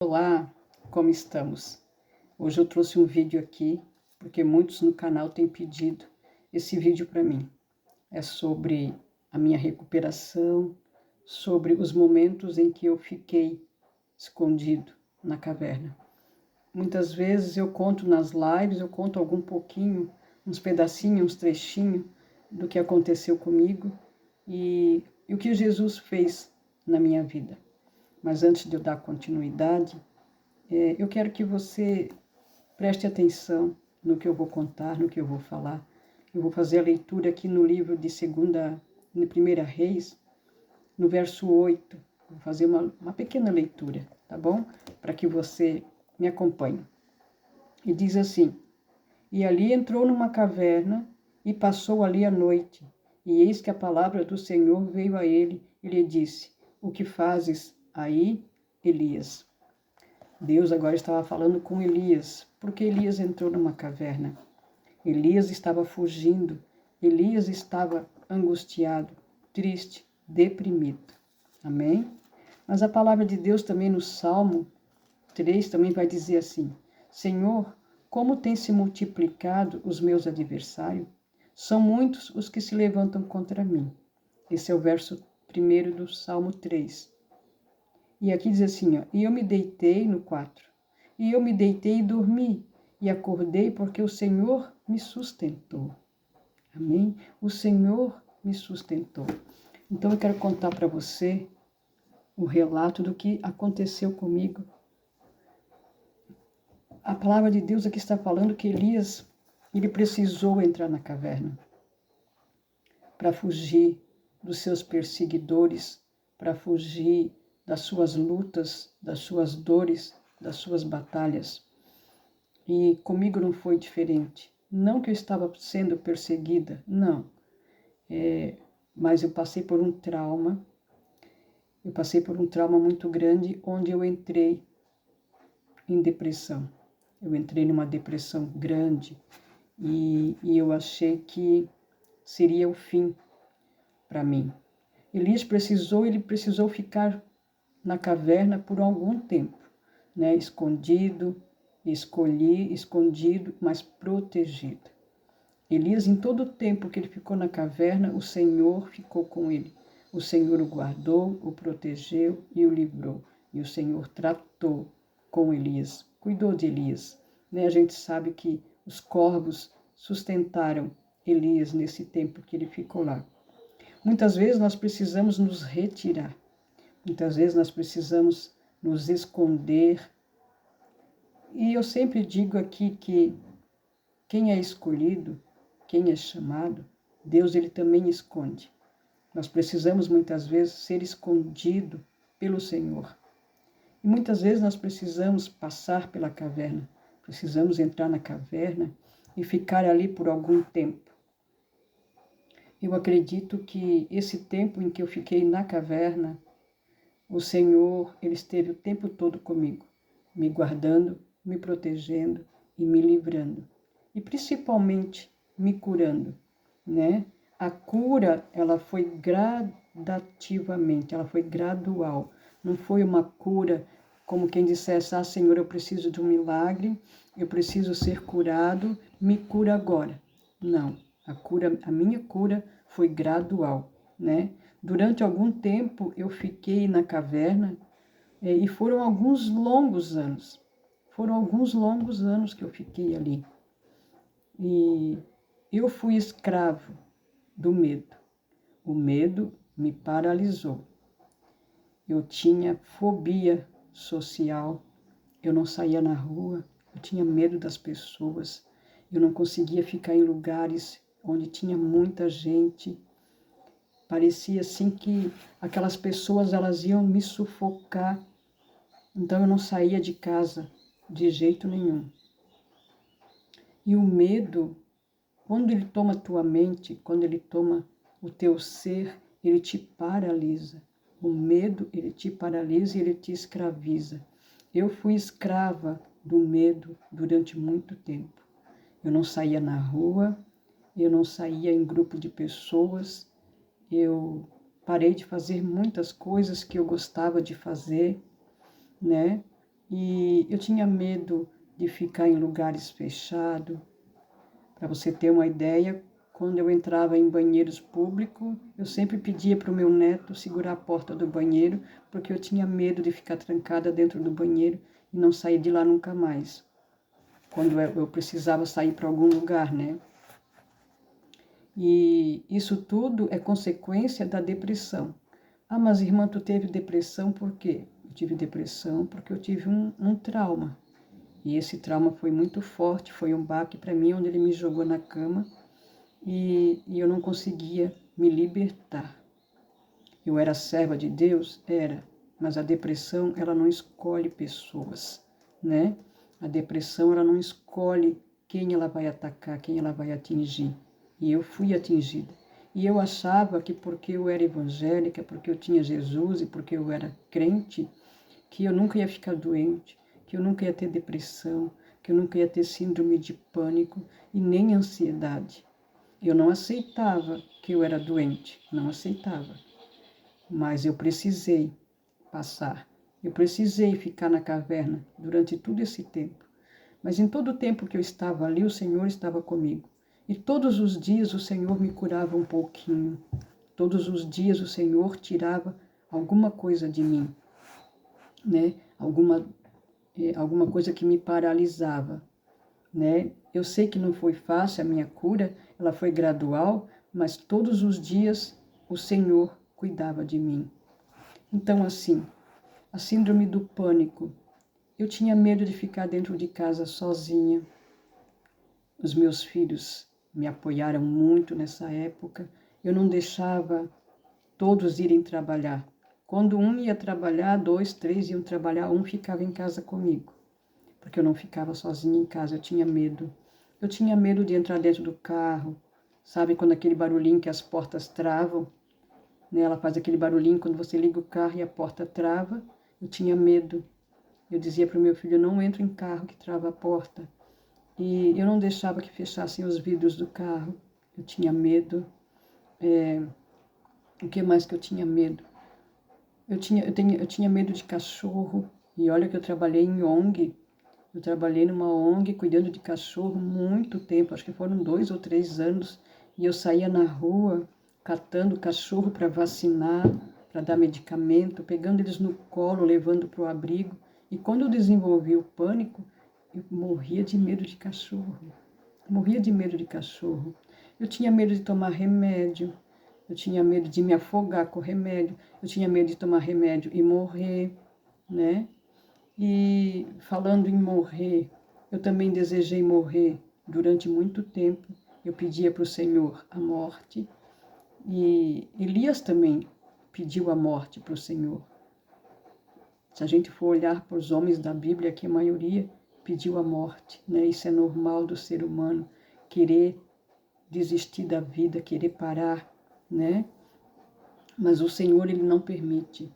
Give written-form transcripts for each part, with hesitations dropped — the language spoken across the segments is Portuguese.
Olá, como estamos? Hoje eu trouxe um vídeo aqui, porque muitos no canal têm pedido esse vídeo para mim. É sobre a minha recuperação, sobre os momentos em que eu fiquei escondido na caverna. Muitas vezes eu conto nas lives, eu conto algum pouquinho, uns pedacinhos, uns trechinhos do que aconteceu comigo e o que Jesus fez na minha vida. Mas antes de eu dar continuidade, eu quero que você preste atenção no que eu vou contar, no que eu vou falar. Eu vou fazer a leitura aqui no livro de Primeira Reis, no verso 8. Vou fazer uma pequena leitura, tá bom? Para que você me acompanhe. E diz assim: E ali entrou numa caverna e passou ali a noite. E eis que a palavra do Senhor veio a ele e lhe disse: O que fazes aí, Elias? Deus agora estava falando com Elias, porque Elias entrou numa caverna. Elias estava fugindo, Elias estava angustiado, triste, deprimido. Amém? Mas a palavra de Deus também no Salmo 3 também vai dizer assim: Senhor, como tem se multiplicado os meus adversários? São muitos os que se levantam contra mim. Esse é o verso 1 do Salmo 3. E aqui diz assim, ó, e eu me deitei no 4. E eu me deitei e dormi, e acordei porque o Senhor me sustentou. Amém? O Senhor me sustentou. Então eu quero contar para você o relato do que aconteceu comigo. A palavra de Deus aqui está falando que Elias, ele precisou entrar na caverna para fugir dos seus perseguidores, para fugir das suas lutas, das suas dores, das suas batalhas. E comigo não foi diferente. Não que eu estava sendo perseguida, não. Mas eu passei por um trauma. Eu passei por um trauma muito grande, onde eu entrei em depressão. Eu entrei numa depressão grande e eu achei que seria o fim para mim. Elias precisou ficar na caverna por algum tempo, né? Escondido, escondido, mas protegido. Elias, em todo o tempo que ele ficou na caverna, o Senhor ficou com ele. O Senhor o guardou, o protegeu e o livrou. E o Senhor tratou com Elias, cuidou de Elias. Né? A gente sabe que os corvos sustentaram Elias nesse tempo que ele ficou lá. Muitas vezes nós precisamos nos retirar. Muitas vezes nós precisamos nos esconder. E eu sempre digo aqui que quem é escolhido, quem é chamado, Deus ele também esconde. Nós precisamos muitas vezes ser escondido pelo Senhor. E muitas vezes nós precisamos passar pela caverna. Precisamos entrar na caverna e ficar ali por algum tempo. Eu acredito que esse tempo em que eu fiquei na caverna, o Senhor, ele esteve o tempo todo comigo, me guardando, me protegendo e me livrando. E principalmente me curando, né? A cura, ela foi gradativamente, ela foi gradual. Não foi uma cura como quem dissesse, Senhor, eu preciso de um milagre, eu preciso ser curado, me cura agora. Não, a minha cura foi gradual, né? Durante algum tempo eu fiquei na caverna e foram alguns longos anos. Foram alguns longos anos que eu fiquei ali. E eu fui escravo do medo. O medo me paralisou. Eu tinha fobia social. Eu não saía na rua. Eu tinha medo das pessoas. Eu não conseguia ficar em lugares onde tinha muita gente. Parecia assim que aquelas pessoas elas iam me sufocar. Então eu não saía de casa de jeito nenhum. E o medo, quando ele toma a tua mente, quando ele toma o teu ser, ele te paralisa. O medo, ele te paralisa e ele te escraviza. Eu fui escrava do medo durante muito tempo. Eu não saía na rua, eu não saía em grupo de pessoas, eu parei de fazer muitas coisas que eu gostava de fazer, né? E eu tinha medo de ficar em lugares fechados. Para você ter uma ideia, quando eu entrava em banheiros públicos, eu sempre pedia para o meu neto segurar a porta do banheiro, porque eu tinha medo de ficar trancada dentro do banheiro e não sair de lá nunca mais. Quando eu precisava sair para algum lugar, né? E isso tudo é consequência da depressão. Ah, mas irmã, tu teve depressão por quê? Eu tive depressão porque eu tive um trauma. E esse trauma foi muito forte, foi um baque para mim, onde ele me jogou na cama e eu não conseguia me libertar. Eu era serva de Deus? Era, mas a depressão, ela não escolhe pessoas, né? A depressão, ela não escolhe quem ela vai atacar, quem ela vai atingir. E eu fui atingida. E eu achava que porque eu era evangélica, porque eu tinha Jesus e porque eu era crente, que eu nunca ia ficar doente, que eu nunca ia ter depressão, que eu nunca ia ter síndrome de pânico e nem ansiedade. Eu não aceitava que eu era doente, não aceitava. Mas eu precisei passar. Eu precisei ficar na caverna durante todo esse tempo. Mas em todo o tempo que eu estava ali, o Senhor estava comigo. E todos os dias o Senhor me curava um pouquinho. Todos os dias o Senhor tirava alguma coisa de mim, né? Alguma coisa que me paralisava, né? Eu sei que não foi fácil a minha cura, ela foi gradual, mas todos os dias o Senhor cuidava de mim. Então, assim, a síndrome do pânico. Eu tinha medo de ficar dentro de casa sozinha. Os meus filhos me apoiaram muito nessa época. Eu não deixava todos irem trabalhar. Quando um ia trabalhar, dois, três iam trabalhar, um ficava em casa comigo. Porque eu não ficava sozinha em casa, eu tinha medo. Eu tinha medo de entrar dentro do carro. Sabe quando aquele barulhinho que as portas travam? Né? Ela faz aquele barulhinho quando você liga o carro e a porta trava. Eu tinha medo. Eu dizia para o meu filho, não entro em carro que trava a porta. E eu não deixava que fechassem os vidros do carro. Eu tinha medo. O que mais que eu tinha medo? Eu tinha medo de cachorro. E olha que eu trabalhei em ONG. Eu trabalhei numa ONG cuidando de cachorro muito tempo. Acho que foram 2 ou 3 anos. E eu saía na rua catando cachorro para vacinar, para dar medicamento, pegando eles no colo, levando para o abrigo. E quando eu desenvolvi o pânico, eu morria de medo de cachorro. Morria de medo de cachorro. Eu tinha medo de tomar remédio. Eu tinha medo de me afogar com remédio. Eu tinha medo de tomar remédio e morrer, né? E falando em morrer, eu também desejei morrer durante muito tempo. Eu pedia para o Senhor a morte. E Elias também pediu a morte para o Senhor. Se a gente for olhar para os homens da Bíblia, que a maioria pediu a morte, né? Isso é normal do ser humano, querer desistir da vida, querer parar, né? Mas o Senhor, Ele não permite.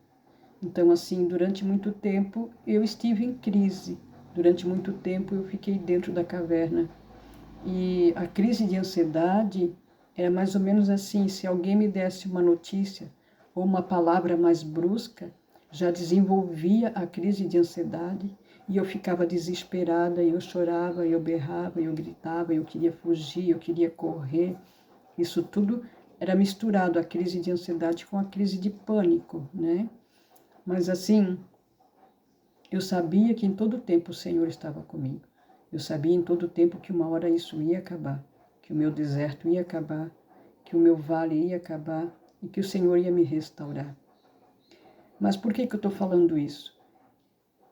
Então, assim, durante muito tempo eu estive em crise. Durante muito tempo eu fiquei dentro da caverna. E a crise de ansiedade era mais ou menos assim, se alguém me desse uma notícia ou uma palavra mais brusca, já desenvolvia a crise de ansiedade e eu ficava desesperada, e eu chorava, e eu berrava, e eu gritava, e eu queria fugir, eu queria correr. Isso tudo era misturado, a crise de ansiedade com a crise de pânico, né? Mas assim, eu sabia que em todo tempo o Senhor estava comigo. Eu sabia em todo tempo que uma hora isso ia acabar, que o meu deserto ia acabar, que o meu vale ia acabar e que o Senhor ia me restaurar. Mas por que eu estou falando isso?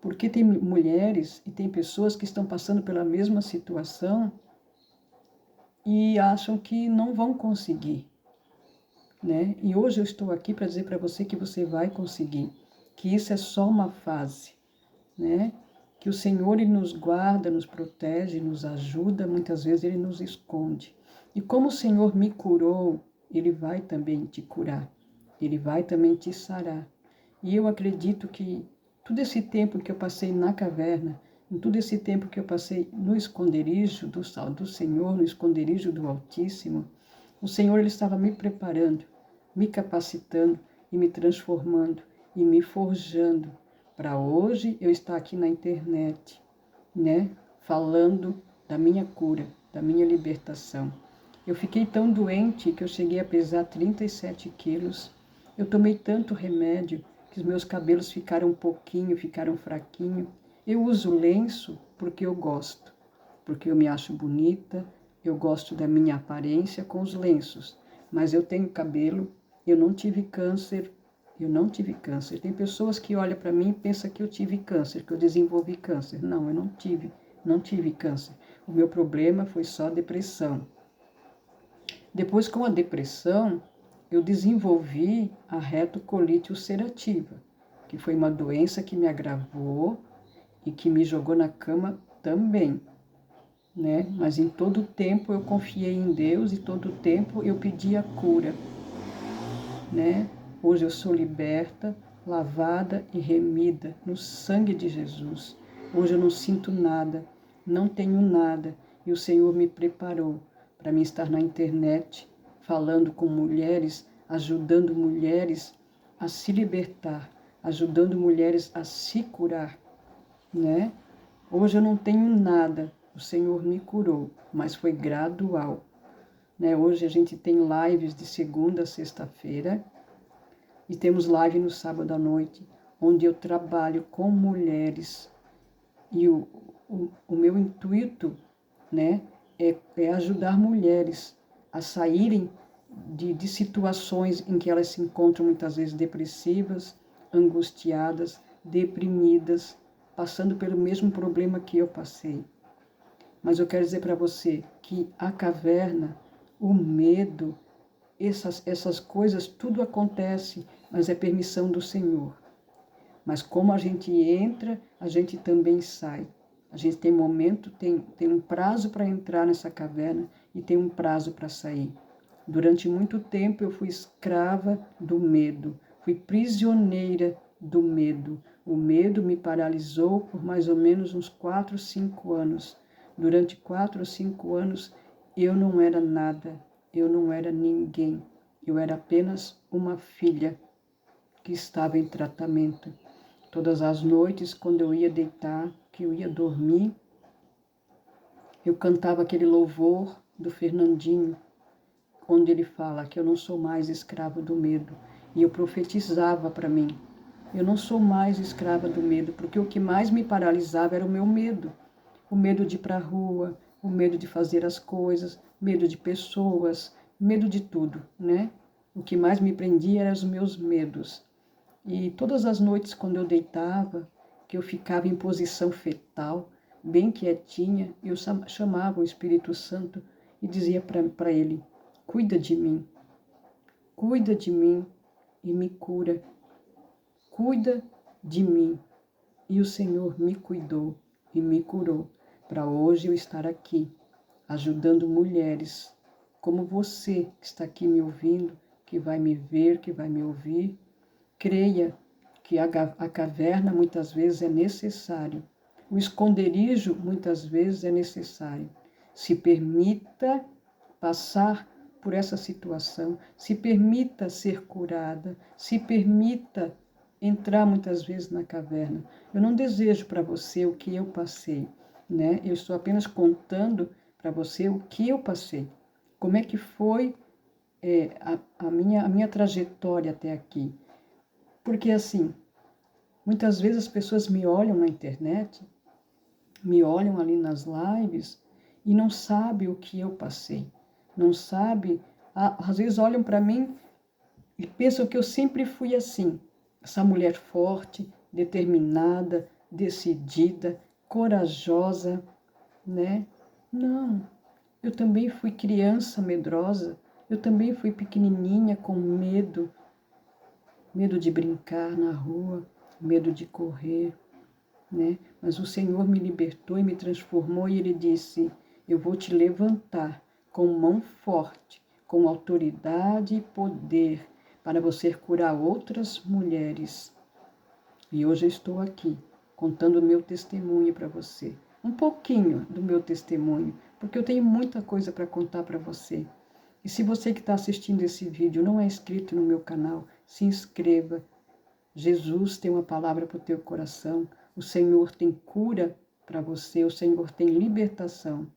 Porque tem mulheres e tem pessoas que estão passando pela mesma situação e acham que não vão conseguir, né? E hoje eu estou aqui para dizer para você que você vai conseguir, que isso é só uma fase, né? Que o Senhor Ele nos guarda, nos protege, nos ajuda, muitas vezes Ele nos esconde. E como o Senhor me curou, Ele vai também te curar, Ele vai também te sarar. E eu acredito que todo esse tempo que eu passei na caverna, em todo esse tempo que eu passei no esconderijo do Senhor, no esconderijo do Altíssimo, o Senhor Ele estava me preparando, me capacitando e me transformando e me forjando para hoje eu estar aqui na internet, né, falando da minha cura, da minha libertação. Eu fiquei tão doente que eu cheguei a pesar 37 quilos. Eu tomei tanto remédio que os meus cabelos ficaram fraquinho. Eu uso lenço porque eu gosto, porque eu me acho bonita, eu gosto da minha aparência com os lenços. Mas eu tenho cabelo, eu não tive câncer, eu não tive câncer. Tem pessoas que olham para mim e pensam que eu tive câncer, que eu desenvolvi câncer. Não, eu não tive câncer. O meu problema foi só depressão. Depois, com a depressão, eu desenvolvi a retocolite ulcerativa, que foi uma doença que me agravou e que me jogou na cama também, né? Mas em todo tempo eu confiei em Deus e todo tempo eu pedi a cura, né? Hoje eu sou liberta, lavada e remida no sangue de Jesus. Hoje eu não sinto nada, não tenho nada, e o Senhor me preparou para mim estar na internet, falando com mulheres, ajudando mulheres a se libertar, ajudando mulheres a se curar, né? Hoje eu não tenho nada, o Senhor me curou, mas foi gradual, né? Hoje a gente tem lives de segunda a sexta-feira e temos live no sábado à noite, onde eu trabalho com mulheres e o meu intuito, né, é ajudar mulheres a saírem de situações em que elas se encontram muitas vezes depressivas, angustiadas, deprimidas, passando pelo mesmo problema que eu passei. Mas eu quero dizer para você que a caverna, o medo, essas coisas, tudo acontece, mas é permissão do Senhor. Mas como a gente entra, a gente também sai. A gente tem momento, tem um prazo para entrar nessa caverna e tem um prazo para sair. Durante muito tempo eu fui escrava do medo, fui prisioneira do medo. O medo me paralisou por mais ou menos uns 4, 5 anos. Durante 4 ou 5 anos eu não era nada, eu não era ninguém. Eu era apenas uma filha que estava em tratamento. Todas as noites, quando eu ia deitar, que eu ia dormir, eu cantava aquele louvor do Fernandinho, onde ele fala que eu não sou mais escrava do medo. E eu profetizava para mim, eu não sou mais escrava do medo, porque o que mais me paralisava era o meu medo. O medo de ir para a rua, o medo de fazer as coisas, medo de pessoas, medo de tudo, né? O que mais me prendia eram os meus medos. E todas as noites, quando eu deitava, que eu ficava em posição fetal, bem quietinha, eu chamava o Espírito Santo e dizia para ele, cuida de mim e me cura, cuida de mim. E o Senhor me cuidou e me curou, para hoje eu estar aqui, ajudando mulheres como você que está aqui me ouvindo, que vai me ver, que vai me ouvir. Creia que a caverna muitas vezes é necessário, o esconderijo muitas vezes é necessário. Se permita passar por essa situação, se permita ser curada, se permita entrar muitas vezes na caverna. Eu não desejo para você o que eu passei, né? Eu estou apenas contando para você o que eu passei, como é que foi a minha trajetória até aqui. Porque assim, muitas vezes as pessoas me olham na internet, me olham ali nas lives e não sabem o que eu passei. Não sabem, às vezes olham para mim e pensam que eu sempre fui assim. Essa mulher forte, determinada, decidida, corajosa, né? Não, eu também fui criança medrosa, eu também fui pequenininha com medo de brincar na rua, medo de correr, né? Mas o Senhor me libertou e me transformou e Ele disse, eu vou te levantar com mão forte, com autoridade e poder, para você curar outras mulheres. E hoje eu estou aqui, contando o meu testemunho para você. Um pouquinho do meu testemunho, porque eu tenho muita coisa para contar para você. E se você que está assistindo esse vídeo não é inscrito no meu canal, se inscreva, Jesus tem uma palavra para o teu coração. O Senhor tem cura para você, o Senhor tem libertação.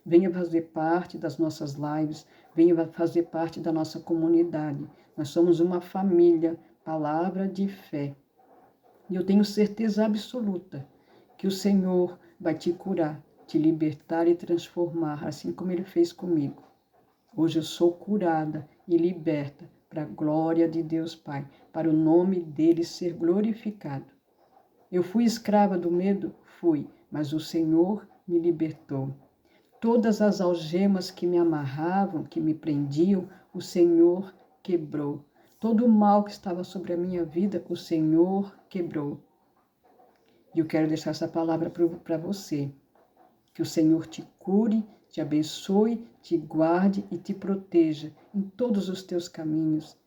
Venha fazer parte das nossas lives, venha fazer parte da nossa comunidade. Nós somos uma família, palavra de fé. E eu tenho certeza absoluta que o Senhor vai te curar, te libertar e transformar, assim como Ele fez comigo. Hoje eu sou curada e liberta para a glória de Deus Pai, para o nome dele ser glorificado. Eu fui escrava do medo? Fui, mas o Senhor me libertou. Todas as algemas que me amarravam, que me prendiam, o Senhor quebrou. Todo o mal que estava sobre a minha vida, o Senhor quebrou. E eu quero deixar essa palavra para você. Que o Senhor te cure, te abençoe, te guarde e te proteja em todos os teus caminhos.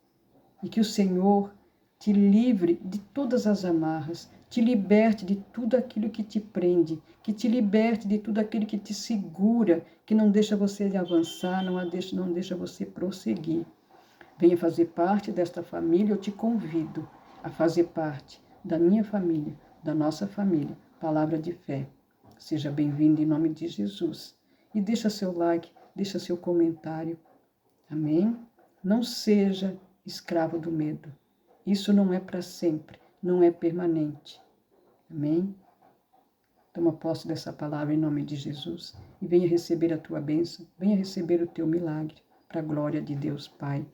E que o Senhor te livre de todas as amarras, te liberte de tudo aquilo que te prende, que te liberte de tudo aquilo que te segura, que não deixa você avançar, não deixa você prosseguir. Venha fazer parte desta família, eu te convido a fazer parte da minha família, da nossa família. Palavra de fé. Seja bem-vindo em nome de Jesus. E deixa seu like, deixa seu comentário. Amém? Não seja escravo do medo. Isso não é para sempre, não é permanente. Amém? Toma posse dessa palavra em nome de Jesus e venha receber a tua bênção, venha receber o teu milagre, para a glória de Deus Pai.